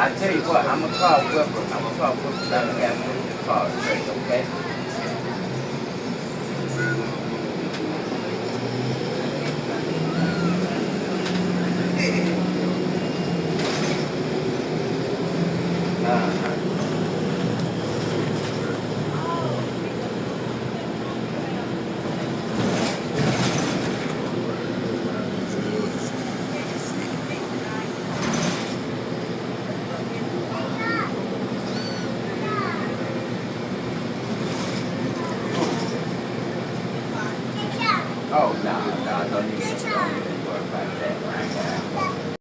I tell you what, I'm gonna call Whipper. I'm gonna call Whipper. I'm gonna have him to call straight, okay? Oh, no, don't even worry about that right now.